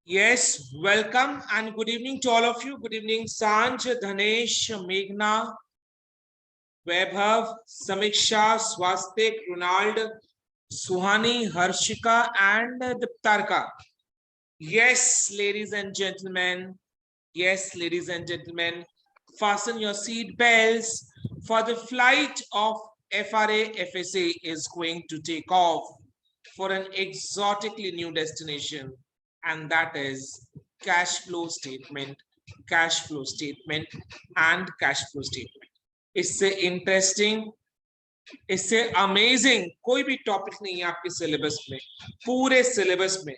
Yes, welcome and good evening to all of you. Good evening, Sanj, Dhanesh, Meghna, Vaibhav, Samiksha, Swastik, Ronald, Suhani, Harshika, and Diptarka. Yes, ladies and gentlemen. Yes, ladies and gentlemen. Fasten your seat belts for the flight of FRA FSA is going to take off for an exotically new destination, and that is cash flow statement, cash flow statement, and cash flow statement. इससे interesting, इससे amazing कोई भी topic नहीं है आपके syllabus में, पूरे syllabus में.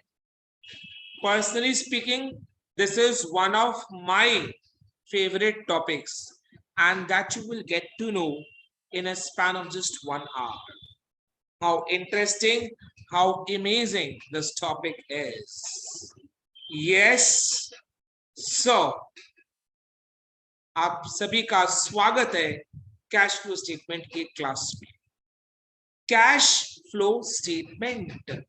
Personally speaking, this is one of my favorite topics, and that you will get to know in a span of just 1 hour. How interesting, how amazing this topic is. Yes, so आप सभी का स्वागत है cash flow statement के class में. Cash flow statement,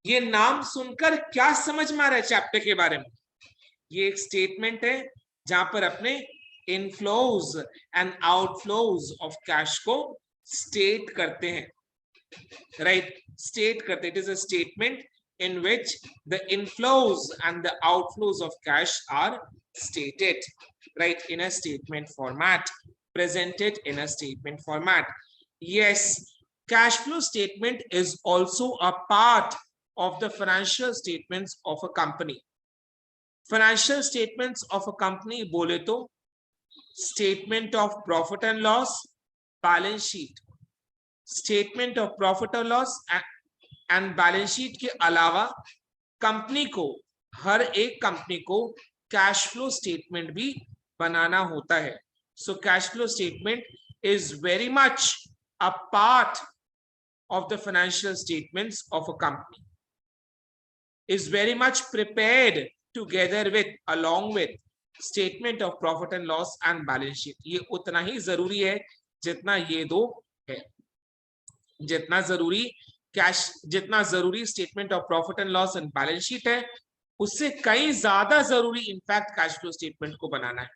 ये नाम सुनकर क्या समझ में आ रहा है चैप्टर के बारे में? ये एक स्टेटमेंट है जहां पर अपने inflows and outflows of cash को स्टेट करते हैं, राइट? स्टेट करते. It is a statement in which the inflows and the outflows of cash are stated, right, in a statement format, presented in a statement format. Yes, cash flow statement is also a part of the financial statements of a company. Financial statements of a company बोले तो statement of profit and loss, balance sheet, statement of profit or loss and balance sheet के अलावा company को, हर एक company को cash flow statement भी बनाना होता है. So cash flow statement is very much a part of the financial statements of a company, is very much prepared together with, along with statement of profit and loss and balance sheet. ये उतना ही जरूरी है जितना ये दो है. जितना जरूरी कैश, जितना जरूरी statement of profit and loss and balance sheet है, उससे कई ज्यादा जरूरी इनफैक्ट कैश फ्लो स्टेटमेंट को बनाना है.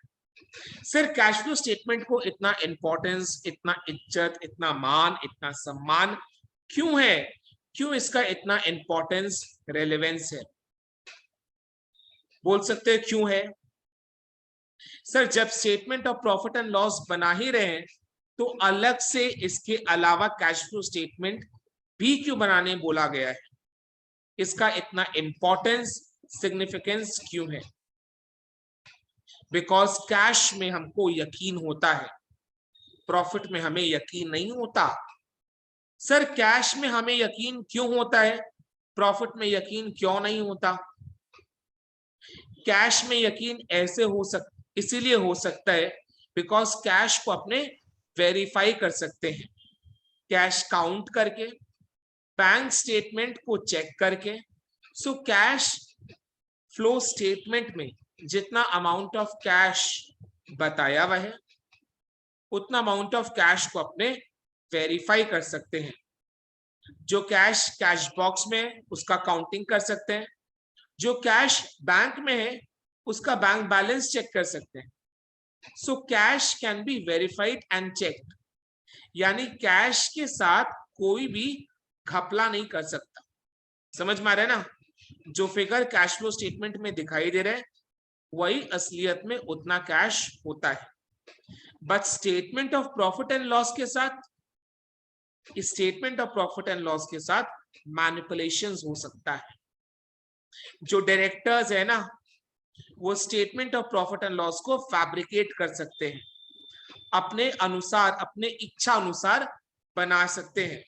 सर कैश फ्लो स्टेटमेंट को इतना इंपॉर्टेंस, इतना इज्जत, इतना मान, इतना सम्मान क्यों है? क्यों इसका इतना इंपॉर्टेंस, रेलेवेंस है? बोल सकते हैं क्यों है? सर जब statement of profit and loss बना ही रहे तो अलग से इसके अलावा कैश फ्लो स्टेटमेंट भी क्यों बनाने बोला गया है? इसका इतना इंपॉर्टेंस, सिग्निफिकेंस क्यों है? बिकॉज कैश में हमको यकीन होता है, प्रॉफिट में हमें यकीन नहीं होता. सर कैश में हमें यकीन क्यों होता है, प्रॉफिट में यकीन क्यों नहीं होता? कैश में यकीन ऐसे इसीलिए हो सकता है बिकॉज कैश को अपने वेरीफाई कर सकते हैं, कैश काउंट करके, बैंक स्टेटमेंट को चेक करके. सो कैश फ्लो स्टेटमेंट में जितना अमाउंट ऑफ कैश बताया हुआ है उतना अमाउंट ऑफ कैश को अपने वेरीफाई कर सकते हैं. जो कैश कैश बॉक्स में है उसका काउंटिंग कर सकते हैं, जो कैश बैंक में है उसका बैंक बैलेंस चेक कर सकते हैं. So cash can be verified and checked, यानी कैश के साथ कोई भी घपला नहीं कर सकता. समझ में आ रहा है ना? जो फिगर कैश फ्लो स्टेटमेंट में दिखाई दे रहा है वही असलियत में उतना कैश होता है. But statement of profit and loss के साथ, statement of profit and loss के साथ मैनिपुलेशंस हो सकता है. जो डायरेक्टर्स है ना, वो statement of profit and loss को फैब्रिकेट कर सकते हैं, अपने अनुसार, अपने इच्छा अनुसार बना सकते हैं.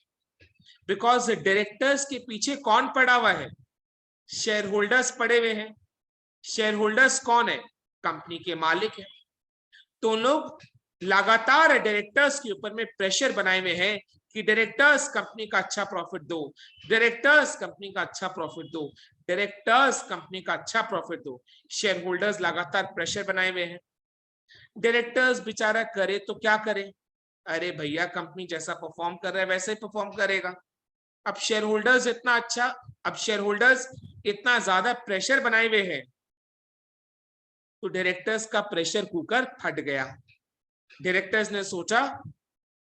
बिकॉज डायरेक्टर्स के पीछे कौन पड़ा हुआ है? शेयर होल्डर्स पड़े हुए हैं. शेयर होल्डर्स कौन है? कंपनी के मालिक है. तो लोग लगातार डायरेक्टर्स के ऊपर में प्रेशर बनाए हुए हैं कि डायरेक्टर्स कंपनी का अच्छा प्रॉफिट दो, डायरेक्टर्स कंपनी का अच्छा प्रॉफिट दो, डायरेक्टर्स कंपनी का अच्छा प्रॉफिट दो. शेयर होल्डर्स लगातार प्रेशर बनाए हुए हैं. डायरेक्टर्स बेचारा करे तो क्या करे? अरे भैया कंपनी जैसा परफॉर्म कर रहा है वैसे ही परफॉर्म करेगा. अब शेयर होल्डर्स इतना अच्छा, अब शेयर होल्डर्स इतना ज्यादा प्रेशर बनाए हुए हैं, तो डायरेक्टर्स का प्रेशर कुकर फट गया। डायरेक्टर्स ने सोचा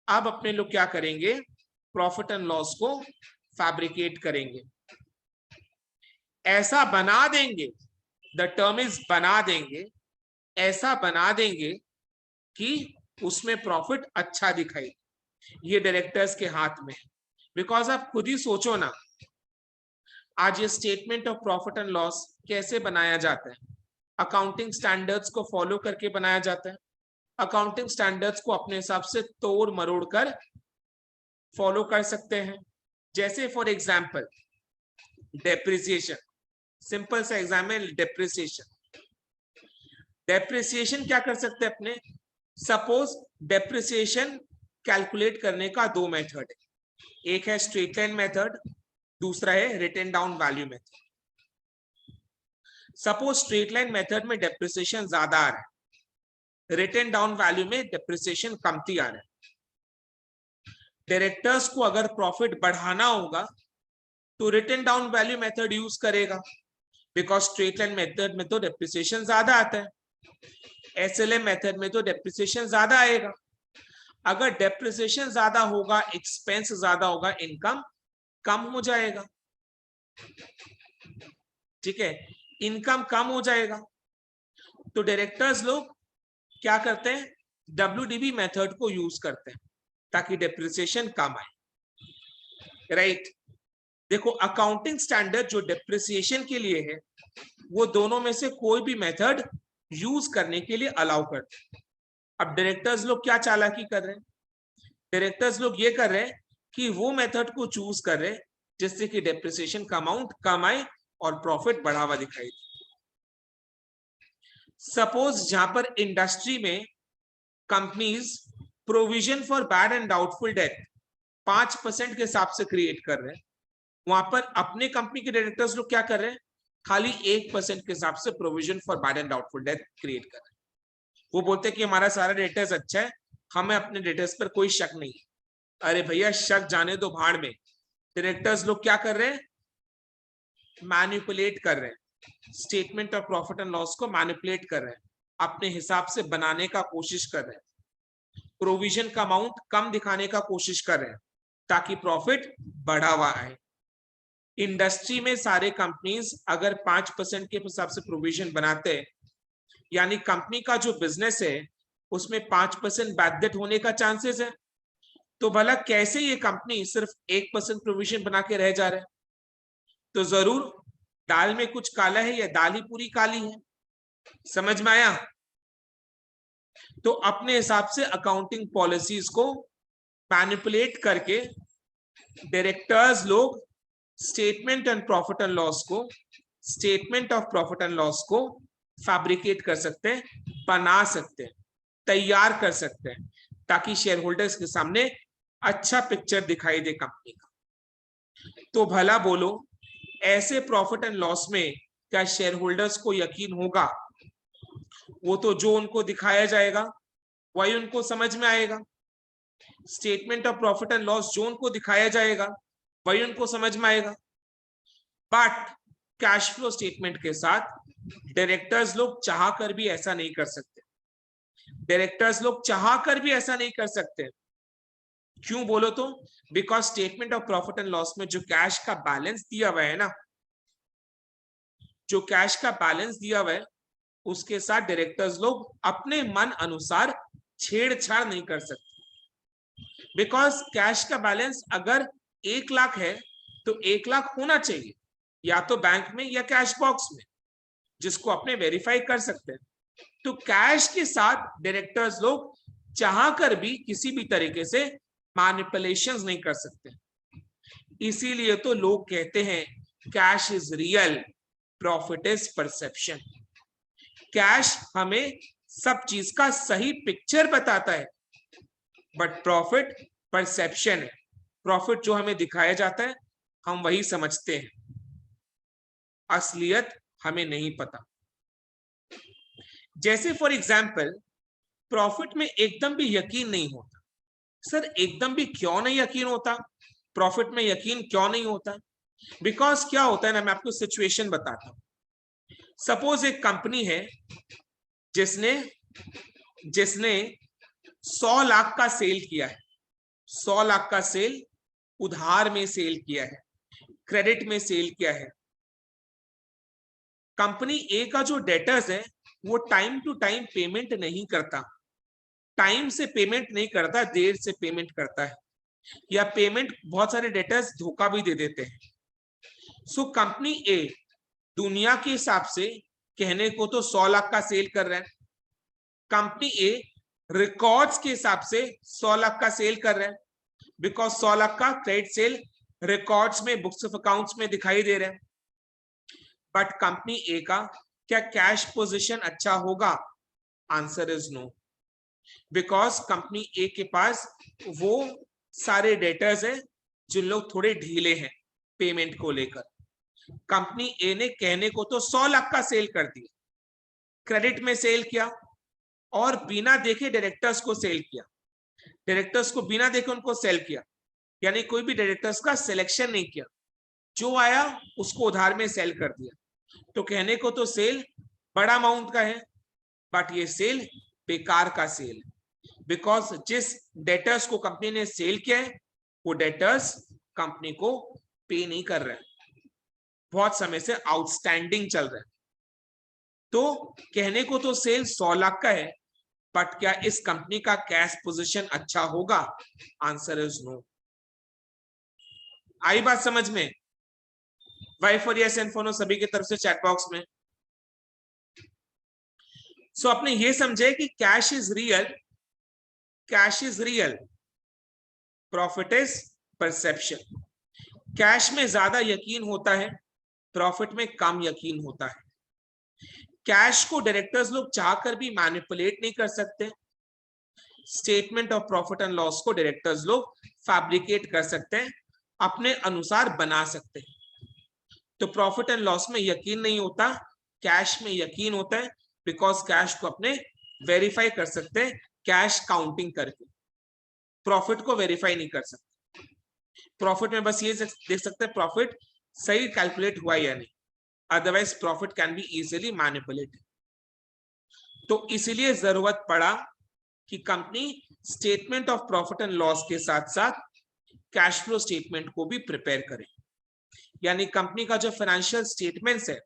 अब अपने लोग क्या करेंगे, प्रॉफिट एंड लॉस को फैब्रिकेट करेंगे, ऐसा बना देंगे, द टर्म इज बना देंगे, ऐसा बना देंगे कि उसमें प्रॉफिट अच्छा दिखाई। ये डायरेक्टर्स के हाथ में, बिकॉज आप खुद ही सोचो ना, आज ये statement of profit and loss कैसे बनाया जाता है, अकाउंटिंग स्टैंडर्ड्स को फॉलो करके बनाया जाता है। अकाउंटिंग स्टैंडर्ड्स को अपने हिसाब से तोड़ मरोड़ कर फॉलो कर सकते हैं। जैसे फॉर एग्जांपल डेप्रिसिएशन, सिंपल सा एग्जाम्पल डेप्रिसिएशन। डेप्रिसिएशन क्या कर सकते हैं अपने, सपोज डेप्रिसिएशन कैलकुलेट करने का दो मेथड है, एक है स्ट्रेट लाइन मेथड, दूसरा है written down value method. Suppose straight line method में डेप्रिसिएशन ज्यादा आ रहा है, रिटन डाउन वैल्यू में डेप्रिसिएशन कमती आ रहा है। डायरेक्टर्स को अगर प्रॉफिट बढ़ाना होगा तो written down value method use करेगा, बिकॉज स्ट्रेट लाइन मेथड में तो डेप्रिसिएशन ज्यादा आता है, एसएलएम मेथड में तो डेप्रिसिएशन ज्यादा आएगा। अगर डेप्रिसिएशन ज्यादा होगा, एक्सपेंस ज्यादा होगा, इनकम कम हो जाएगा। ठीक है, इनकम कम हो जाएगा, तो डायरेक्टर्स लोग क्या करते हैं, WDV मेथड को यूज करते हैं ताकि डेप्रिसिएशन कम आए। राइट, देखो अकाउंटिंग स्टैंडर्ड जो डेप्रिसिएशन के लिए है, वो दोनों में से कोई भी मेथड यूज करने के लिए अलाउ करते हैं। अब डायरेक्टर्स लोग क्या चालाकी कर रहे हैं, डायरेक्टर्स लोग ये कर रहे हैं कि वो मेथड को चूज कर रहे हैं जिससे कि डेप्रिसिएशन का अमाउंट कम आए और प्रॉफिट बढ़ावा दिखाई दे। सपोज जहां पर इंडस्ट्री में companies provision for bad and doubtful debt 5% के हिसाब से क्रिएट कर रहे हैं, वहां पर अपने कंपनी के डायरेक्टर्स लोग क्या कर रहे हैं, खाली 1% के हिसाब से provision for bad and doubtful debt create कर रहे हैं। वो बोलते हैं कि हमारा सारा डेटर्स अच्छा है, हमें अपने डेटर्स पर कोई शक नहीं है। अरे भैया शक जाने दो भाड़ में, डायरेक्टर्स लोग क्या कर रहे हैं, मैनिपुलेट कर रहे हैं, statement of profit and loss को मैनिपुलेट कर रहे हैं, अपने हिसाब से बनाने का कोशिश कर रहे हैं, प्रोविजन का अमाउंट कम दिखाने का कोशिश कर रहे हैं ताकि प्रॉफिट बढ़ावा आए। इंडस्ट्री में सारे कंपनीज अगर 5% के हिसाब से प्रोविजन बनाते हैं, यानी कंपनी का जो बिजनेस है उसमें 5% बैड डेट होने का चांसेस है, तो भला कैसे ये कंपनी सिर्फ 1% प्रोविजन बना के रह जा रहा है, तो जरूर दाल में कुछ काला है या दाल ही पूरी काली है। समझ में आया? तो अपने हिसाब से अकाउंटिंग पॉलिसीज को मैनिपुलेट करके डायरेक्टर्स लोग statement and profit and loss को, statement of profit and loss को फैब्रिकेट कर सकते हैं, बना सकते हैं, तैयार कर सकते हैं, ताकि शेयर होल्डर्स के सामने अच्छा पिक्चर दिखाई दे कंपनी का। तो भला बोलो, ऐसे प्रॉफिट एंड लॉस में क्या शेयर होल्डर्स को यकीन होगा? वो तो जो उनको दिखाया जाएगा वही उनको समझ में आएगा। Statement of profit and loss जो उनको दिखाया जाएगा वही उनको समझ में आएगा। बट कैश फ्लो स्टेटमेंट के साथ डायरेक्टर्स लोग चाह कर भी ऐसा नहीं कर सकते। डायरेक्टर्स लोग चाह कर भी ऐसा नहीं कर सकते। क्यों बोलो तो, because statement of profit and loss में जो कैश का बैलेंस दिया हुआ है ना, जो कैश का बैलेंस दिया हुआ है उसके साथ डायरेक्टर्स लोग अपने मन अनुसार छेड़छाड़ नहीं कर सकते। बिकॉज कैश का बैलेंस अगर 1 लाख है तो 1 लाख होना चाहिए, या तो बैंक में या कैश बॉक्स में, जिसको अपने वेरीफाई कर सकते हैं। तो कैश के साथ डायरेक्टर्स लोग चाह कर भी किसी भी तरीके से मैनिपुलेशंस नहीं कर सकते। इसीलिए तो लोग कहते हैं cash is real, profit is perception. Cash हमें सब चीज का सही पिक्चर बताता है, बट प्रॉफिट परसेप्शन है। प्रॉफिट जो हमें दिखाया जाता है हम वही समझते हैं, असलियत हमें नहीं पता। जैसे फॉर एग्जाम्पल प्रॉफिट में एकदम भी यकीन नहीं होता। सर एकदम भी क्यों नहीं यकीन होता? प्रॉफिट में यकीन क्यों नहीं होता? बिकॉज क्या होता है ना, मैं आपको सिचुएशन बताता हूं। सपोज एक कंपनी है जिसने जिसने 100 लाख का सेल किया है, 100 लाख का सेल उधार में सेल किया है, क्रेडिट में सेल किया है। कंपनी ए का जो डेटर्स है वो टाइम टू टाइम पेमेंट नहीं करता, टाइम से पेमेंट नहीं करता, देर से पेमेंट करता है, या पेमेंट बहुत सारे डेटर्स धोखा भी दे देते हैं। सो कंपनी ए दुनिया के हिसाब से कहने को तो 100 लाख का सेल कर रहा है, कंपनी ए रिकॉर्ड्स के हिसाब से 100 लाख का सेल कर रहा है, बिकॉज 100 लाख का क्रेडिट सेल रिकॉर्ड्स में, बुक्स ऑफ अकाउंट्स में दिखाई दे रहा है। बट कंपनी ए का क्या कैश पोजीशन अच्छा होगा? Answer is no, because company A के पास वो सारे डेटर्स है जिन लोग थोड़े ढीले हैं पेमेंट को लेकर। कंपनी ए ने कहने को तो 100 लाख का सेल कर दिया, क्रेडिट में सेल किया, और बिना देखे डायरेक्टर्स को सेल किया, डायरेक्टर्स को बिना देखे उनको सेल किया, यानी कोई भी डायरेक्टर्स का सिलेक्शन नहीं किया, जो आया उसको उधार में सेल कर दिया। तो कहने को तो सेल बड़ा अमाउंट का है, बट ये सेल बेकार का सेल है, बिकॉज जिस डेटर्स को कंपनी ने सेल किया है वो डेटर्स कंपनी को पे नहीं कर रहे हैं, बहुत समय से आउटस्टैंडिंग चल रहा है। तो कहने को तो सेल 100 लाख का है, बट क्या इस कंपनी का कैश पोजीशन अच्छा होगा? Answer is no. आई बात समझ में? Y for yes and for no सभी की तरफ से चैट बॉक्स में। सो आपने ये समझे कि cash is real, cash is real, profit is perception. Cash में ज्यादा यकीन होता है, प्रॉफिट में कम यकीन होता है। कैश को डायरेक्टर्स लोग चाहकर भी मैनिपुलेट नहीं कर सकते, statement of profit and loss को डायरेक्टर्स लोग फैब्रिकेट कर सकते हैं, अपने अनुसार बना सकते हैं। तो प्रॉफिट एंड लॉस में यकीन नहीं होता, कैश में यकीन होता है, बिकॉज कैश को अपने वेरीफाई कर सकते हैं कैश काउंटिंग करके, प्रॉफिट को वेरीफाई नहीं कर सकते। प्रॉफिट में बस ये देख सकते हैं प्रॉफिट सही कैलकुलेट हुआ या नहीं, otherwise profit can be easily manipulated. तो इसीलिए जरूरत पड़ा कि company statement of profit and loss के साथ साथ कैश फ्लो स्टेटमेंट को भी प्रिपेयर करे। यानी कंपनी का जो फाइनेंशियल स्टेटमेंट्स है,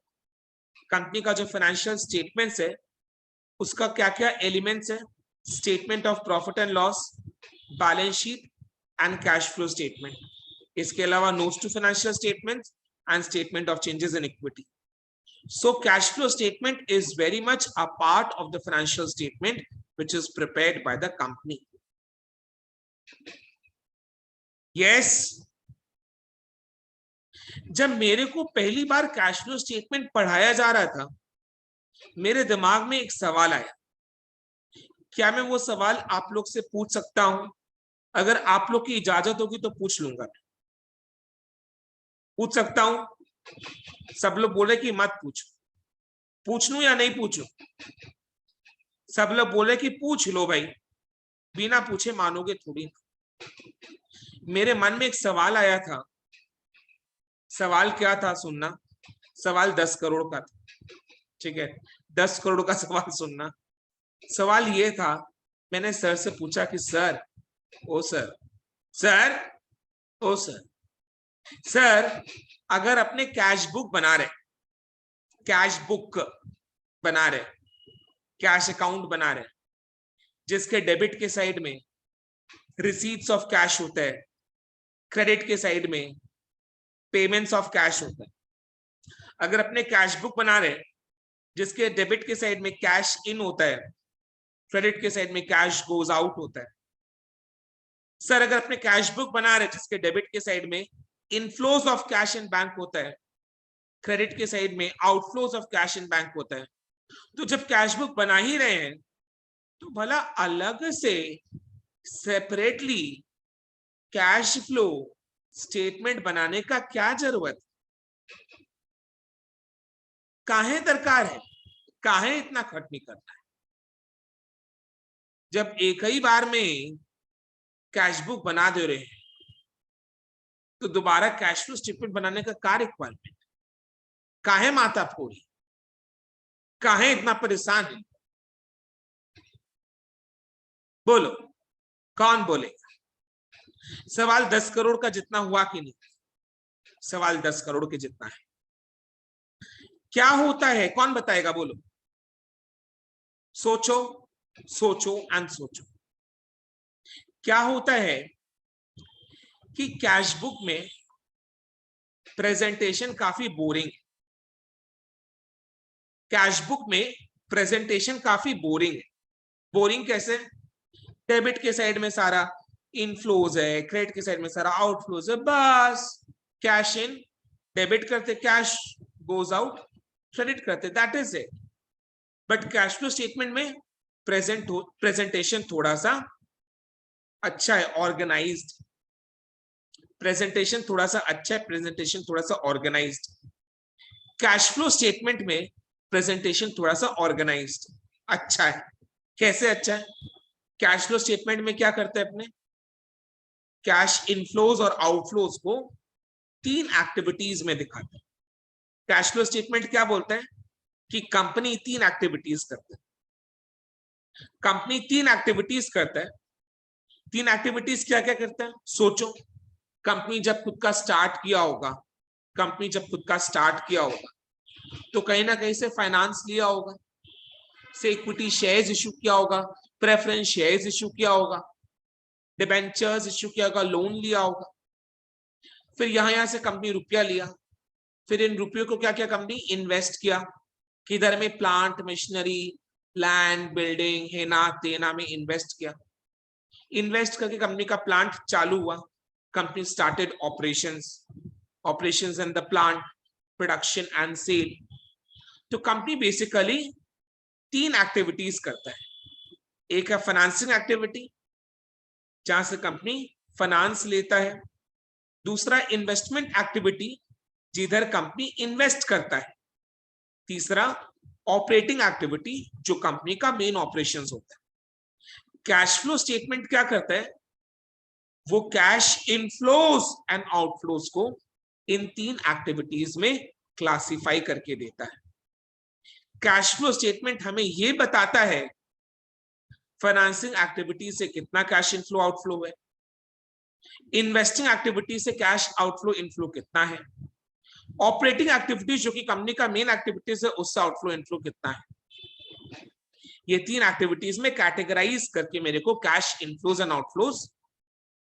कंपनी का जो फाइनेंशियल स्टेटमेंट्स है उसका क्या क्या एलिमेंट्स है? Statement of profit and loss, balance sheet and cash flow statement. इसके अलावा notes to financial statements and statement of changes in equity. So cash flow statement is very much a part of the financial statement which is prepared by the company. Yes. जब मेरे को पहली बार cash flow statement पढ़ाया जा रहा था, मेरे दिमाग में एक सवाल आया। क्या मैं वो सवाल आप लोग से पूछ सकता हूं? अगर आप लोग की इजाजत होगी तो पूछ लूंगा। पूछ सकता हूं? सब लोग बोले कि मत पूछो, पूछ लूं या नहीं पूछूं? सब लोग बोले कि पूछ लो भाई, बिना पूछे मानोगे थोड़ी ना। मेरे मन में एक सवाल आया था। सवाल क्या था सुनना, सवाल 10 करोड़ का था, ठीक है? 10 करोड़ का सवाल सुनना। सवाल ये था, मैंने सर से पूछा कि सर, ओ सर, सर, ओ सर, सर अगर अपने कैश बुक बना रहे, कैश बुक बना रहे, कैश अकाउंट बना रहे, जिसके डेबिट के साइड में रिसीट्स ऑफ कैश होता है, क्रेडिट के साइड में पेमेंट्स ऑफ कैश होता है। अगर अपने कैश बुक बना रहे जिसके डेबिट के साइड में कैश इन होता है, क्रेडिट के साइड में कैश गोज आउट होता है। सर अगर अपने कैश बुक बना रहे जिसके डेबिट के साइड में inflows of cash in bank होता है, क्रेडिट के साइड में outflows of cash in bank होता है, तो जब कैश बुक बना ही रहे हैं तो भला अलग से सेपरेटली कैश फ्लो स्टेटमेंट बनाने का क्या जरूरत? काहे दरकार है? काहे इतना खटनी करना है? जब एक ही बार में कैश बुक बना दे रहे हैं तो दोबारा कैश फ्लो स्टेटमेंट बनाने का क्या रिक्वायरमेंट, काहे माता फोड़ी, काहे इतना परेशान है? बोलो, कौन बोलेगा? सवाल 10 करोड़ का जितना हुआ कि नहीं? सवाल 10 करोड़ के जितना है। क्या होता है, कौन बताएगा? बोलो, सोचो, सोचो एंड सोचो। क्या होता है कि कैश बुक में प्रेजेंटेशन काफी बोरिंग है। कैश बुक में प्रेजेंटेशन काफी बोरिंग है। बोरिंग कैसे? डेबिट के साइड में सारा इनफ्लोज है, क्रेडिट के साइड में सारा आउटफ्लोज है, बस कैश इन डेबिट करते, कैश गोज आउट क्रेडिट करते, that is it. But cash flow statement में प्रेजेंटेशन थोड़ा सा अच्छा है, ऑर्गेनाइज्ड प्रेजेंटेशन थोड़ा सा अच्छा है, प्रेजेंटेशन थोड़ा सा ऑर्गेनाइज्ड। कैश फ्लो स्टेटमेंट में प्रेजेंटेशन थोड़ा सा ऑर्गेनाइज्ड अच्छा है। कैसे अच्छा है? कैश फ्लो स्टेटमेंट में क्या करते हैं अपने, कैश इनफ्लोज और आउटफ्लोज को 3 एक्टिविटीज में दिखाते हैं। कैश फ्लो स्टेटमेंट क्या बोलते हैं कि कंपनी 3 एक्टिविटीज करते है। कंपनी 3 एक्टिविटीज करता है। 3 एक्टिविटीज क्या क्या करता है? सोचो, कंपनी जब खुद का स्टार्ट किया होगा, कंपनी जब खुद का स्टार्ट किया होगा तो कहीं ना कहीं से फाइनेंस लिया होगा, से इक्विटी शेयर्स इशू किया होगा, प्रेफरेंस शेयर्स इशू किया होगा, डिबेंचर्स इशू किया होगा, लोन लिया होगा। फिर यहां से कंपनी रुपया लिया, फिर इन रुपयों को क्या क्या कंपनी इन्वेस्ट किया, किधर में? प्लांट मशीनरी, लैंड, बिल्डिंग, हेना तेना में इन्वेस्ट किया। इन्वेस्ट करके कंपनी का प्लांट चालू हुआ, company started operations in the plant, production and sale. तो कंपनी बेसिकली 3 एक्टिविटीज करता है। एक है फाइनेंसिंग एक्टिविटी, जहां से कंपनी फाइनेंस लेता है। दूसरा इन्वेस्टमेंट एक्टिविटी, जिधर कंपनी इन्वेस्ट करता है। तीसरा ऑपरेटिंग एक्टिविटी, जो कंपनी का मेन ऑपरेशंस होता है। कैश फ्लो स्टेटमेंट क्या करता है? वो कैश इनफ्लोज एंड आउटफ्लोज को इन 3 एक्टिविटीज में क्लासिफाई करके देता है। कैश फ्लो स्टेटमेंट हमें यह बताता है फाइनेंसिंग एक्टिविटी से कितना कैश इनफ्लो आउटफ्लो है, इन्वेस्टिंग एक्टिविटी से कैश आउटफ्लो इनफ्लो कितना है, ऑपरेटिंग एक्टिविटीज जो कि कंपनी का मेन एक्टिविटीज है उससे आउटफ्लो इनफ्लो कितना है। ये 3 एक्टिविटीज में कैटेगराइज करके मेरे को कैश इनफ्लोज एंड आउटफ्लोज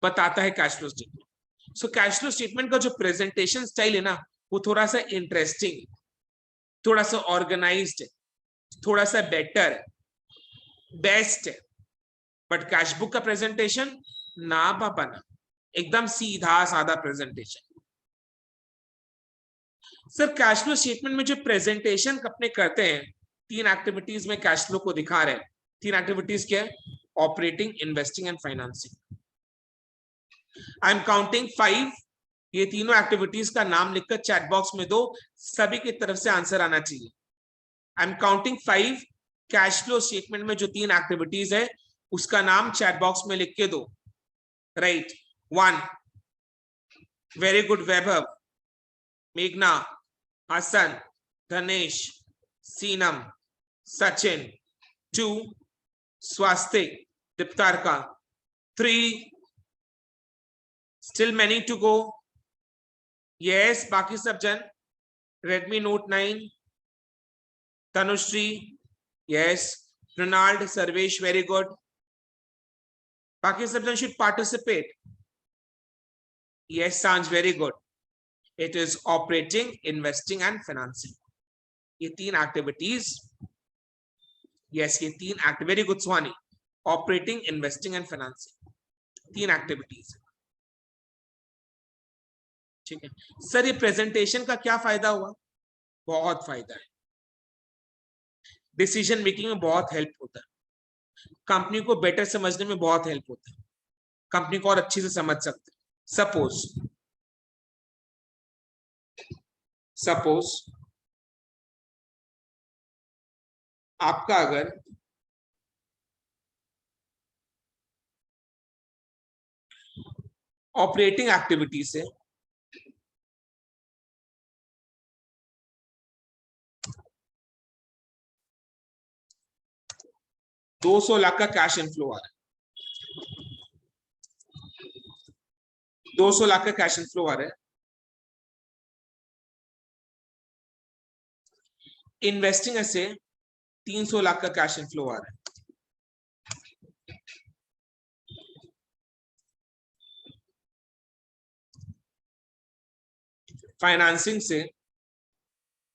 बताता है cash flow statement. So cash flow statement का जो प्रेजेंटेशन स्टाइल है ना, वो थोड़ा सा इंटरेस्टिंग, थोड़ा सा ऑर्गेनाइज्ड है, थोड़ा सा बेटर है, बेस्ट है। बट कैश बुक का प्रेजेंटेशन ना बना, एकदम सीधा साधा presentation. Sir cash flow statement में जो प्रेजेंटेशन अपने करते हैं, 3 एक्टिविटीज में कैश फ्लो को दिखा रहे हैं। 3 एक्टिविटीज क्या है? Operating, investing and financing. I am counting 5। ये तीनों एक्टिविटीज का नाम लिखकर चैट बॉक्स में दो, सभी की तरफ से आंसर आना चाहिए। I am counting 5। Cash flow statement में जो 3 एक्टिविटीज है उसका नाम चैट बॉक्स में लिख के दो। राइट, 1, वेरी गुड वैभव, मेघना, हसन, धनेश, सीनम, सचिन। 2, स्वास्तिक, दीप्तारका। 3, still many to go. Yes, बाकी सब जन। Redmi Note 9, Tanushree, yes, Ronald, Sarvesh, very good. बाकी सब जन should participate. Yes, Sanj, very good. It is operating, investing and financing. ये 3 activities. Yes, ये 3 act. Very good, Swani. Operating, investing and financing. 3 activities. ठीक है sir, ये presentation का क्या फायदा हुआ? बहुत फायदा है, डिसीजन मेकिंग में बहुत हेल्प होता है, कंपनी को बेटर समझने में बहुत हेल्प होता है, कंपनी को और अच्छे से समझ सकते हैं। सपोज आपका अगर ऑपरेटिंग एक्टिविटी से 200 लाख का कैश इनफ्लो आ रहा है, 200 लाख का कैश इनफ्लो आ रहा है। इन्वेस्टिंग से 300 लाख का कैश इनफ्लो आ रहा है। फाइनेंसिंग से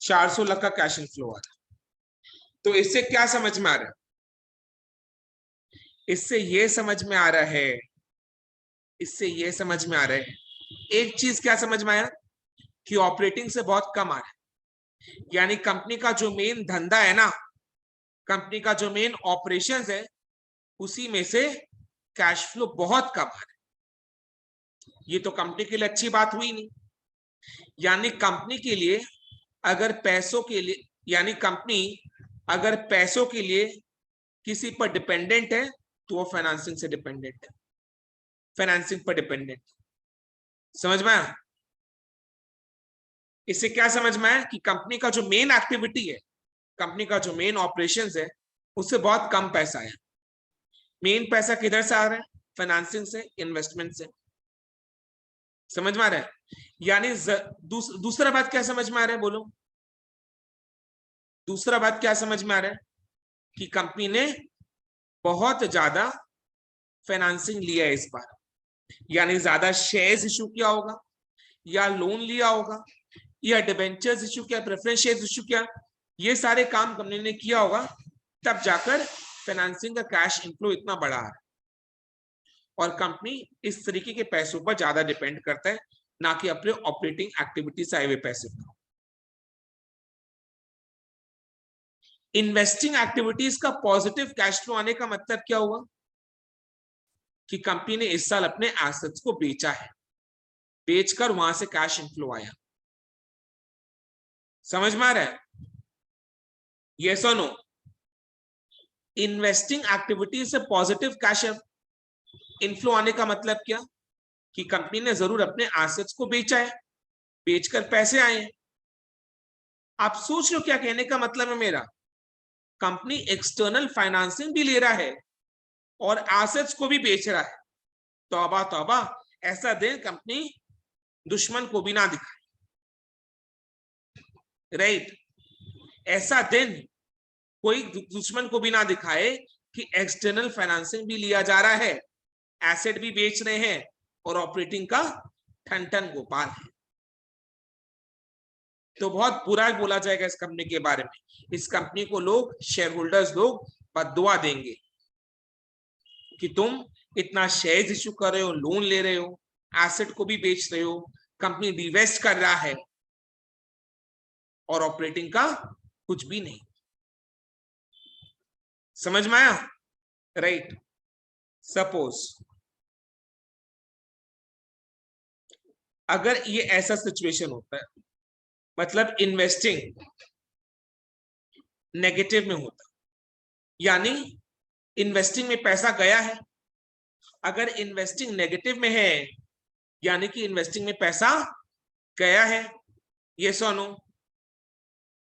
400 लाख का कैश इनफ्लो आ रहा है। तो इससे क्या समझ में आ रहा है? इससे ये समझ में आ रहा है, इससे ये समझ में आ रहा है, एक चीज क्या समझ में आया कि ऑपरेटिंग से बहुत कम आ रहा है। यानी कंपनी का जो मेन धंधा है ना, कंपनी का जो मेन ऑपरेशंस है, उसी में से कैश फ्लो बहुत कम आ रहा है। ये तो कंपनी के लिए अच्छी बात हुई नहीं। यानी कंपनी के लिए अगर पैसों के लिए, यानी कंपनी अगर पैसों के लिए किसी पर डिपेंडेंट है तो वो फाइनेंसिंग से डिपेंडेंट है, फाइनेंसिंग पर डिपेंडेंट। समझ में आया? इससे क्या समझ में आया कि कंपनी का जो मेन एक्टिविटी है, कंपनी का जो मेन ऑपरेशंस है, उससे बहुत कम पैसा है। मेन पैसा किधर से आ रहा है? फाइनेंसिंग से, इन्वेस्टमेंट से। समझ में आ रहा है? यानी दूसरा बात क्या समझ में आ रहा है? बोलो, दूसरा बात क्या समझ में आ रहा है? कि कंपनी ने बहुत ज्यादा फाइनेंसिंग लिया है इस बार, यानी ज्यादा शेयर्स इशू किया होगा, या लोन लिया होगा, या डिबेंचर्स इशू किया, प्रेफरेंस शेयर्स इशू किया। ये सारे काम कंपनी ने किया होगा, तब जाकर फाइनेंसिंग का कैश इनफ्लो इतना बड़ा है। और कंपनी इस तरीके के पैसों पर ज्यादा डिपेंड करता है, ना कि अपने ऑपरेटिंग एक्टिविटी से आए हुए पैसे पर। इन्वेस्टिंग एक्टिविटीज का पॉजिटिव कैश फ्लो आने का मतलब क्या हुआ? कि कंपनी ने इस साल अपने एसेट्स को बेचा है, बेचकर वहां से कैश इनफ्लो आया। समझ में आ रहा है? यस और नो? इन्वेस्टिंग एक्टिविटी से पॉजिटिव कैश इनफ्लो आने का मतलब क्या? कि कंपनी ने जरूर अपने एसेट्स को बेचा है, बेचकर पैसे आए हैं। आप सोच लो क्या कहने का मतलब है मेरा? कंपनी एक्सटर्नल फाइनेंसिंग भी ले रहा है और एसेट्स को भी बेच रहा है। तौबा तौबा, ऐसा दिन कंपनी दुश्मन को भी ना दिखाए, राइट? ऐसा दिन कोई दुश्मन को भी ना दिखाए कि एक्सटर्नल फाइनेंसिंग भी लिया जा रहा है, एसेट भी बेच रहे हैं, और ऑपरेटिंग का ठन ठन गोपाल है। तो बहुत बुरा बोला जाएगा इस कंपनी के बारे में। इस कंपनी को लोग, शेयर होल्डर्स लोग बद्दुआ देंगे कि तुम इतना शेयर्स इशू कर रहे हो, लोन ले रहे हो, एसेट को भी बेच रहे हो, कंपनी डिवेस्ट कर रहा है, और ऑपरेटिंग का कुछ भी नहीं। समझ में आया? राइट? सपोज अगर ये ऐसा सिचुएशन होता है, मतलब इन्वेस्टिंग नेगेटिव में होता, यानी इन्वेस्टिंग में पैसा गया है। अगर इन्वेस्टिंग नेगेटिव में है, यानी कि इन्वेस्टिंग में पैसा गया है, ये सोनो,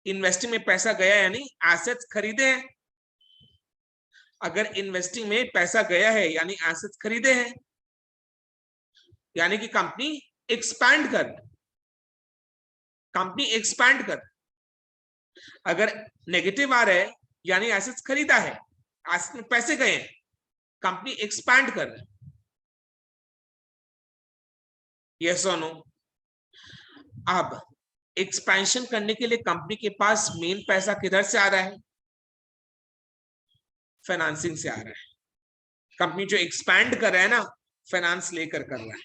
इन्वेस्टिंग में पैसा गया यानी एसेट्स खरीदे हैं। अगर इन्वेस्टिंग में पैसा गया है यानी एसेट्स खरीदे हैं, यानी कि कंपनी एक्सपैंड कर, कंपनी एक्सपैंड कर। अगर नेगेटिव आ रहा है यानी एसेट्स खरीदा है, एसेट्स में पैसे गए हैं, कंपनी एक्सपैंड कर रहा है। यस और नो? अब एक्सपेंशन करने के लिए कंपनी के पास मेन पैसा किधर से आ रहा है? फाइनेंसिंग से आ रहा है। कंपनी जो एक्सपैंड कर रहा है ना, फाइनेंस लेकर कर रहा है,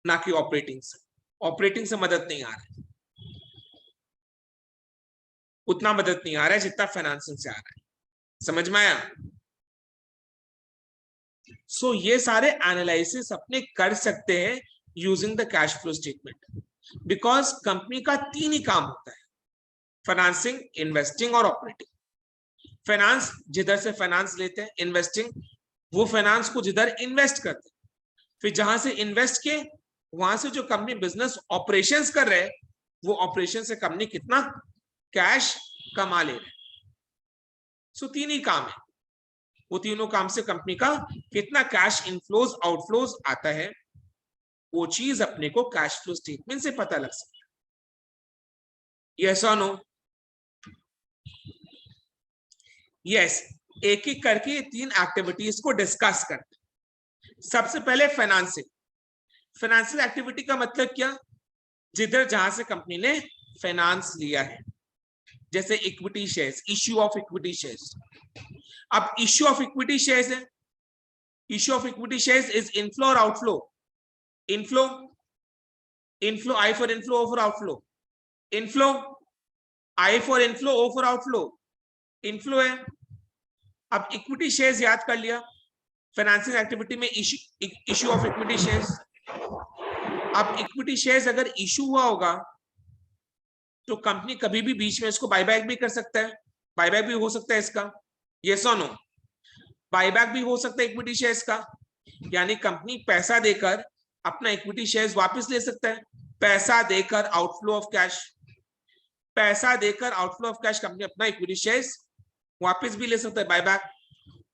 ना कि ऑपरेटिंग से। ऑपरेटिंग से मदद नहीं आ रहा है, उतना मदद नहीं आ रहा है जितना फाइनेंसिंग से आ रहा है। समझ में आया? सो ये सारे एनालिसिस अपने कर सकते हैं using the cash flow statement, because company का 3 ही काम होता है, फाइनेंसिंग, इन्वेस्टिंग और ऑपरेटिंग। फाइनेंस जिधर से फाइनेंस लेते हैं, इन्वेस्टिंग वो फाइनेंस को जिधर इन्वेस्ट करते हैं, फिर जहां से इन्वेस्ट किए वहां से जो कंपनी बिजनेस ऑपरेशंस कर रहे हैं, वो ऑपरेशन से कंपनी कितना कैश कमा ले रहे हैं। सो 3 ही काम है, वो तीनों काम से कंपनी का कितना कैश इनफ्लोज आउटफ्लोज आता है, वो चीज अपने को कैश फ्लो स्टेटमेंट से पता लग सकता है। यस और नो? यस। एक एक करके तीन एक्टिविटीज को डिस्कस करते हैं। सबसे पहले फाइनेंसिंग। फाइनेंशियल एक्टिविटी का मतलब क्या? जिधर जहां से कंपनी ने फाइनेंस लिया है, जैसे equity shares, issue of equity shares. अब इश्यू ऑफ इक्विटी शेयर्स है, issue of equity shares is inflow और outflow? Inflow, inflow, I for inflow, O for outflow? Inflow, I for inflow, O for outflow? Inflow है। अब equity shares याद कर लिया, financing activity में issue of equity shares. अब equity shares अगर issue हुआ होगा तो कंपनी कभी भी बीच में इसको बायबैक भी कर सकता है, बायबैक भी हो सकता है इसका। यस और नो? बायबैक भी हो सकता है इक्विटी शेयर्स का, यानी कंपनी पैसा देकर अपना इक्विटी शेयर्स वापस ले सकता है। पैसा देकर आउटफ्लो ऑफ कैश, पैसा देकर आउटफ्लो ऑफ कैश कंपनी अपना इक्विटी शेयर्स वापस भी ले सकता है, बायबैक।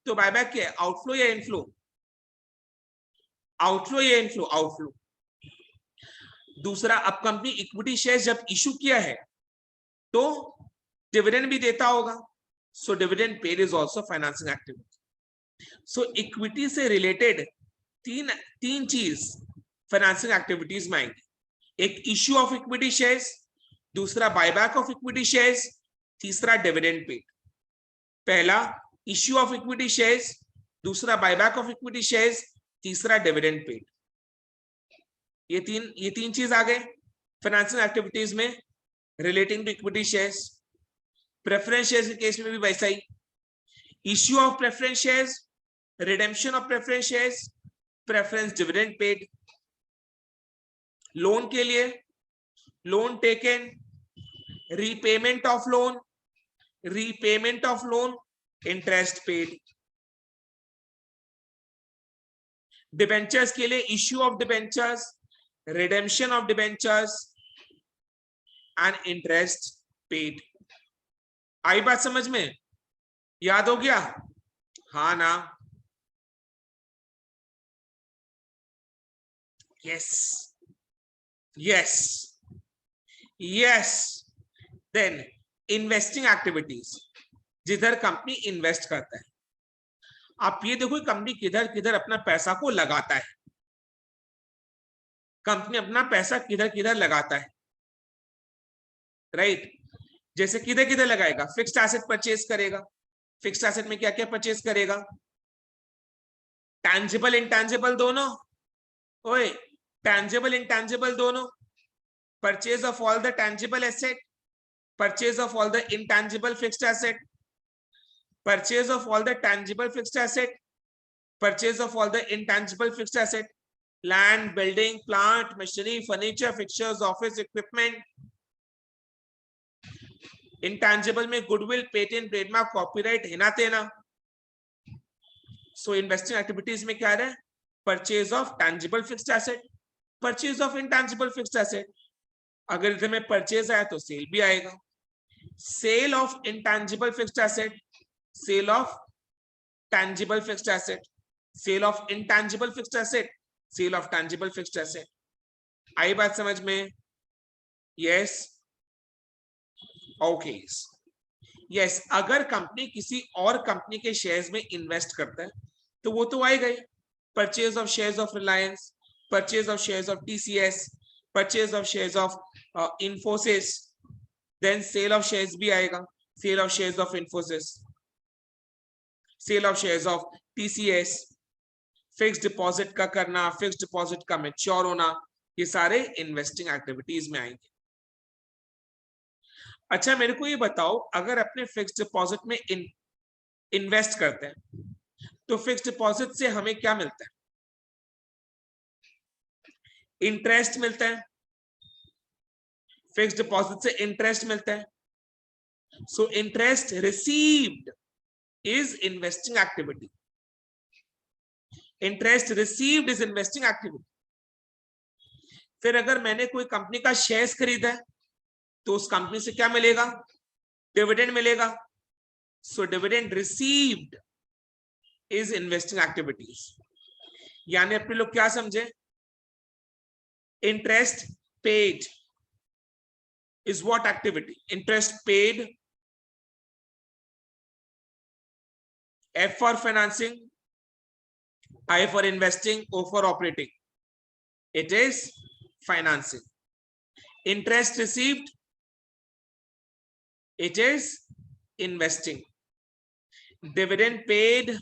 तो बायबैक क्या है, आउटफ्लो या इनफ्लो? आउटफ्लो या इनफ्लो? आउटफ्लो। दूसरा, अब कंपनी इक्विटी शेयर जब इशू किया है तो डिविडेंड भी देता होगा, so dividend paid is also financing activity. So equity से रिलेटेड तीन चीज फाइनेंसिंग एक्टिविटीज में आएंगी। एक इश्यू ऑफ इक्विटी शेयर्स, दूसरा बायबैक ऑफ इक्विटी शेयर्स, तीसरा डिविडेंड पेड। पहला इश्यू ऑफ इक्विटी शेयर्स, दूसरा बायबैक ऑफ इक्विटी शेयर्स, तीसरा डिविडेंड पेड। ये तीन चीज आ गए फाइनेंशियल एक्टिविटीज में relating to equity shares. Preference shares के केस में भी वैसा ही, issue of preference shares, redemption of preference shares, preference dividend paid. Loan के लिए loan taken, repayment of loan, repayment of loan, interest paid. Debentures के लिए issue of debentures, redemption of debentures and interest paid. आई बात समझ में? याद हो गया? हाँ ना? Yes, yes, yes. Then investing activities, जिधर कंपनी इन्वेस्ट करता है। आप ये देखो कंपनी किधर किधर अपना पैसा को लगाता है, कंपनी अपना पैसा किधर किधर लगाता है, राइट? जैसे किधर किधर लगाएगा, फिक्स्ड एसेट परचेज करेगा। फिक्स्ड एसेट में क्या क्या परचेज करेगा? टैंजिबल इंटैंजिबल दोनों, ओए टैंजिबल इंटैंजिबल दोनों। Purchase of all the tangible asset, purchase of all the intangible fixed asset, purchase of all the tangible fixed asset, purchase of all the intangible fixed asset, land, building, plant, machinery, furniture, fixtures, office equipment. intangible में goodwill, patent, trademark, copyright है ना तेना। so investing activities में क्या है? purchase of tangible fixed asset, purchase of intangible fixed asset। अगर इधर में purchase आया तो sale भी आएगा। sale of intangible fixed asset, sale of tangible fixed asset, sale of intangible fixed asset, sale of tangible fixed asset। आई बात समझ में? Yes, okay, yes. अगर कंपनी किसी और कंपनी के शेयर्स में इन्वेस्ट करता है तो वो तो आएगा ही। Purchase of shares of Reliance, purchase of shares of TCS, purchase of shares of Infosys, then sale of shares भी आएगा, sale of shares of Infosys, sale of shares of TCS, fixed deposit का करना, फिक्स्ड डिपॉजिट का मैच्योर होना, ये सारे इन्वेस्टिंग एक्टिविटीज में आएंगे। अच्छा मेरे को ये बताओ, अगर अपने फिक्स्ड डिपॉजिट में इन्वेस्ट करते हैं तो फिक्स्ड डिपॉजिट से हमें क्या मिलता है? इंटरेस्ट मिलता है। फिक्स्ड डिपॉजिट से इंटरेस्ट मिलता है। So interest received is investing activity. Interest received is investing activity. फिर अगर मैंने कोई कंपनी का शेयर्स खरीदा है तो उस कंपनी से क्या मिलेगा? डिविडेंड मिलेगा। So dividend received is investing activities. यानी अपने लोग क्या समझे, interest paid is what activity? Interest paid, F for financing, I for investing, O for operating. It is financing. Interest received, it is investing. Dividend paid,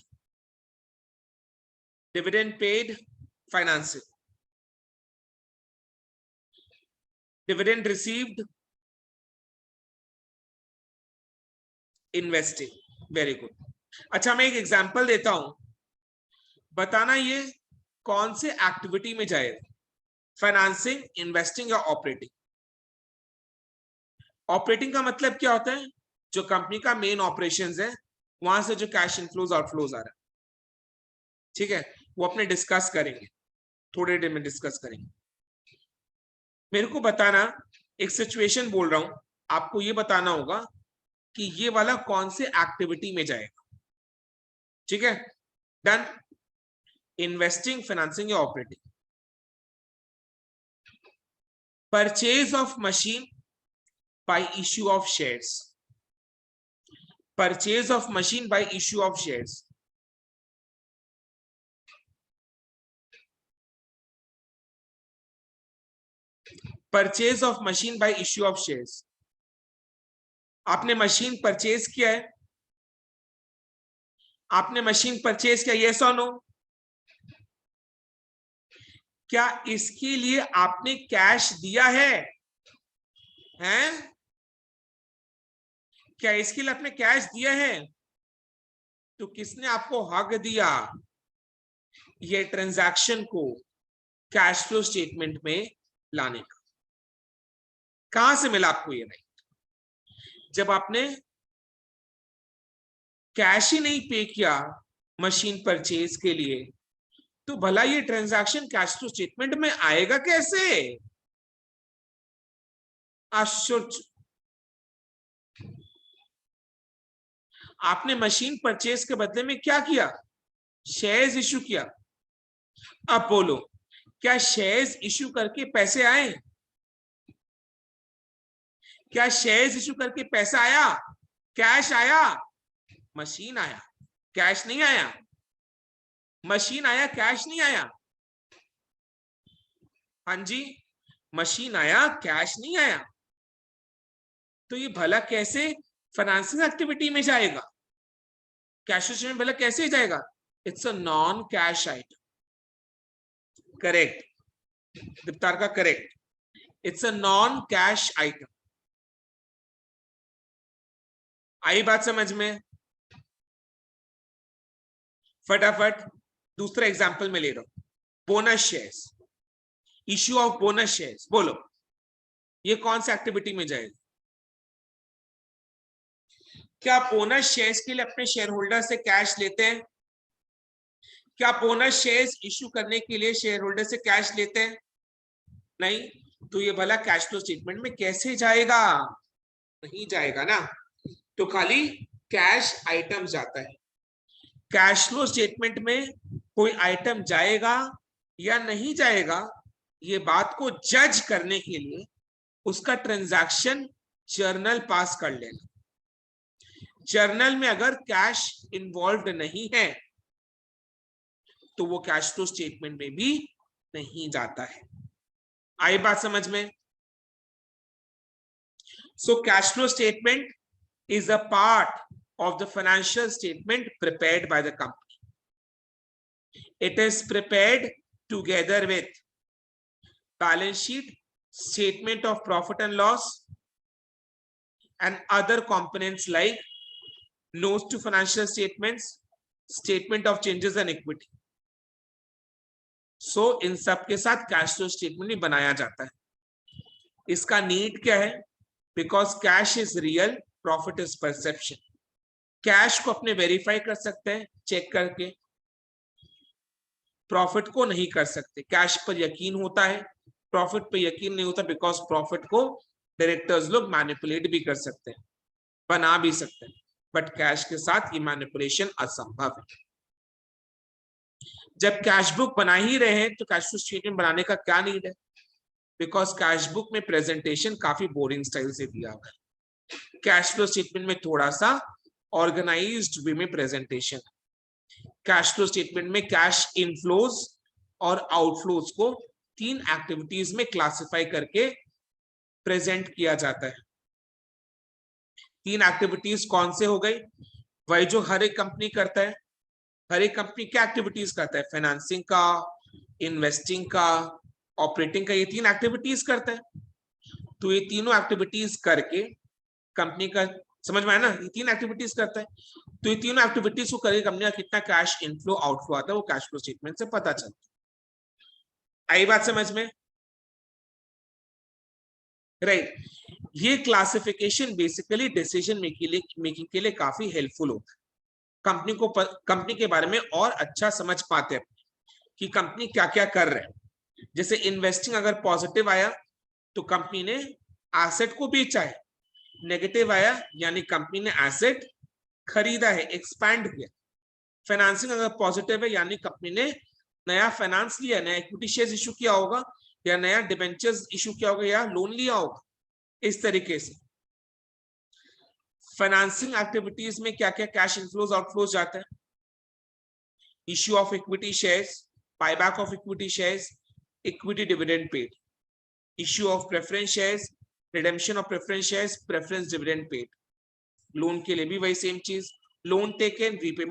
financing. Dividend received, investing. Very good. अच्छा, मैं एक example देता हूं, बताना ये कौन से activity में जाएगा, फाइनेंसिंग, इन्वेस्टिंग या ऑपरेटिंग। ऑपरेटिंग का मतलब क्या होता है, जो कंपनी का मेन ऑपरेशंस है, वहां से जो कैश इनफ्लोज आउटफ्लोज आ रहा है, ठीक है, वो अपने डिस्कस करेंगे, थोड़े देर में डिस्कस करेंगे। मेरे को बताना, एक सिचुएशन बोल रहा हूं, आपको ये बताना होगा कि ये वाला कौन से एक्टिविटी में जाएगा, ठीक है। डन। इन्वेस्टिंग, फाइनेंसिंग या operating. Purchase of machine bye issue of shares, purchase of machine bye issue of shares. Purchase of machine bye issue of shares. आपने मशीन परचेज किया है, आपने मशीन परचेज किया, यस और नो? क्या इसके लिए आपने कैश दिया है? हैं? क्या इसके लिए आपने कैश दिया है? तो किसने आपको हक दिया ये ट्रांजैक्शन को कैश फ्लो स्टेटमेंट में लाने का? कहां से मिला आपको ये राइट? जब आपने कैश ही नहीं पे किया मशीन परचेज के लिए, तो भला ये ट्रांजैक्शन कैश फ्लो स्टेटमेंट में आएगा कैसे? आश्चर्य। आपने मशीन परचेज के बदले में क्या किया? शेयर्स इश्यू किया। अब बोलो, क्या शेयर्स इश्यू करके पैसे आए? क्या शेयर्स इश्यू करके पैसा आया? कैश आया? मशीन आया, कैश नहीं आया। मशीन आया, कैश नहीं आया। हाँ जी, मशीन आया, कैश नहीं आया। तो ये भला कैसे फाइनेंसिंग एक्टिविटी में जाएगा? कैश स्टेटमेंट भला कैसे जाएगा? It's a non cash item. Correct, दीप्तार का correct, it's a non cash item. आई बात समझ में? फटाफट दूसरा एग्जांपल में ले रहा हूं, bonus shares, issue of bonus shares. बोलो, ये कौन सी एक्टिविटी में जाएगा? क्या बोनस शेयर्स के लिए अपने शेयर होल्डर से कैश लेते हैं? क्या बोनस शेयर्स इश्यू करने के लिए शेयर होल्डर से कैश लेते हैं? नहीं। तो ये भला कैश फ्लो स्टेटमेंट में कैसे जाएगा? नहीं जाएगा ना। तो खाली कैश आइटम जाता है। कैश फ्लो स्टेटमेंट में कोई आइटम जाएगा या नहीं जाएगा, ये बात को जज करने के लिए उसका ट्रांजैक्शन जर्नल पास कर लेना। जर्नल में अगर कैश इन्वॉल्व नहीं है तो वो कैश फ्लो स्टेटमेंट में भी नहीं जाता है। आई बात समझ में? So cash flow statement is a part of the financial statement prepared by the company. It is prepared together with balance sheet, statement of profit and loss, and other components like notes to financial statements, statement of changes and equity. So इन सब के साथ cash flow statement भी बनाया जाता है। इसका need क्या है? Because cash is real, profit is perception. Cash को अपने वेरीफाई कर सकते हैं चेक करके, प्रॉफिट को नहीं कर सकते। कैश पर यकीन होता है, प्रॉफिट पर यकीन नहीं होता, बिकॉज प्रॉफिट को डायरेक्टर्स लोग मैनिपुलेट भी कर सकते हैं, बना भी सकते हैं, बट कैश के साथ ये मैनिपुलेशन असंभव है। जब कैश बुक बना ही रहे हैं तो कैश फ्लो स्टेटमेंट बनाने का क्या नीड है, बिकॉज कैश बुक में प्रेजेंटेशन काफी बोरिंग स्टाइल से दिया हुआ है। कैश फ्लो स्टेटमेंट में थोड़ा सा ऑर्गेनाइज्ड वे में प्रेजेंटेशन। कैश फ्लो स्टेटमेंट में कैश इनफ्लोज और आउटफ्लोज को 3 एक्टिविटीज में क्लासिफाई करके प्रेजेंट किया जाता है। 3 एक्टिविटीज कौन से हो गई, वही जो हर एक कंपनी करता है। हर एक कंपनी क्या एक्टिविटीज करता है, फाइनेंसिंग का, इन्वेस्टिंग का, ऑपरेटिंग का, ये 3 एक्टिविटीज करता है। तो ये तीनों एक्टिविटीज करके कंपनी का, समझ में आया ना, ये 3 एक्टिविटीज करता है। तो ये तीनों एक्टिविटीज को करके कंपनी का कितना कैश इनफ्लो आउटफ्लो आता है वो कैश फ्लो स्टेटमेंट से पता चलता है। आई बात समझ में, राइट। ये क्लासिफिकेशन बेसिकली डिसीजन मेकिंग के लिए काफी हेल्पफुल होता है। कंपनी के बारे में और अच्छा समझ पाते हैं कि कंपनी क्या क्या कर रहे हैं। जैसे इन्वेस्टिंग अगर पॉजिटिव आया तो कंपनी ने एसेट को बेचा है, नेगेटिव आया यानी कंपनी ने एसेट खरीदा है, एक्सपैंड किया। फाइनेंसिंग अगर पॉजिटिव है यानी कंपनी ने नया फाइनेंस लिया, नया इक्विटी शेयर इशू किया होगा, या नया डिबेंचर्स इशू किया होगा, या लोन लिया होगा। इस तरीके से फाइनेंसिंग एक्टिविटीज में क्या क्या कैश इनफ्लोज आउटफ्लोज जाते हैं, issue of equity shares, buyback of equity shares, equity dividend paid, issue of preference shares, redemption of preference shares, preference dividend paid. Loan के लिए भी वही सेम चीज, लोन टेकन, रीपेमेंट